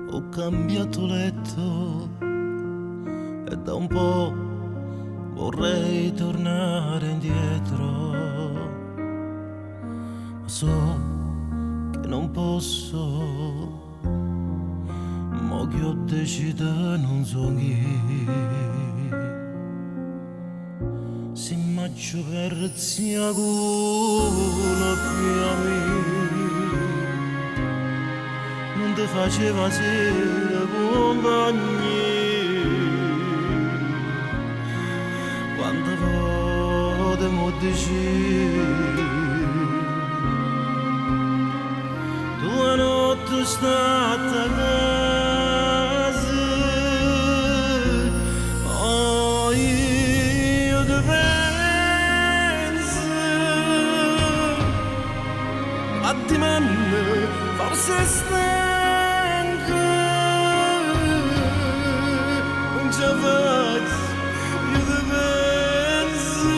Ho cambiato letto e da un po' vorrei tornare indietro, ma so che non posso, mo che ho deciso non so chi. Si maggio per zia culo non ti faceva sera compagnia. Quante volte m'ho deciso tua notte stata a casa, oh io ti penso, a ti manno forse stanco, non ce la faccio, io ti penso,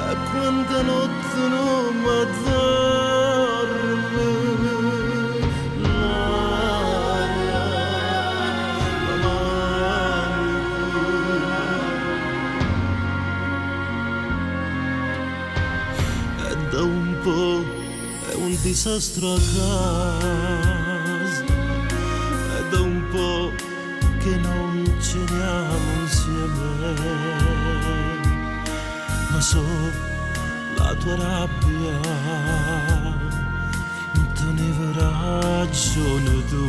a quanta notte non mi dorme l'aria, la manco. E da un po' è un disastro a casa, è da un po' che non ceniamo insieme, ma so la tua rabbia, tenevi ragione tu.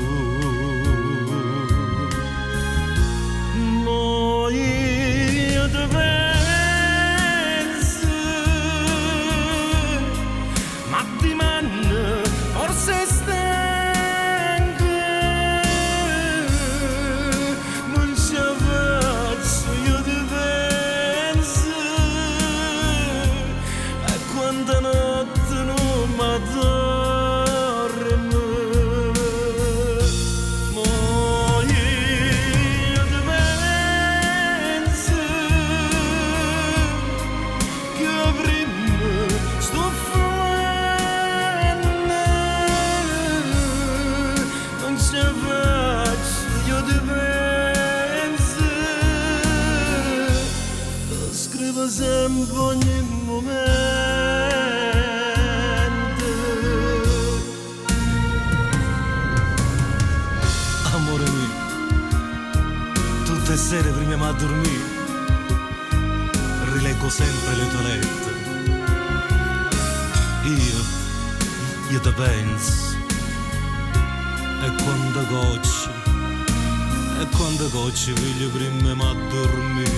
Mo io ti penso, ma ti manno forse stanco, non ce la faccio, io ti penso, e quanta notte non mi dorme. Mo io ti penso, che prima sto non ce la faccio, io ti penso, lo scrivo sempre ogni momento. Amore mio, tutte le sere prima di dormire rileggo sempre le tue lettere. Io ti penso, e quando gocce, figlio, prima mi a dormire.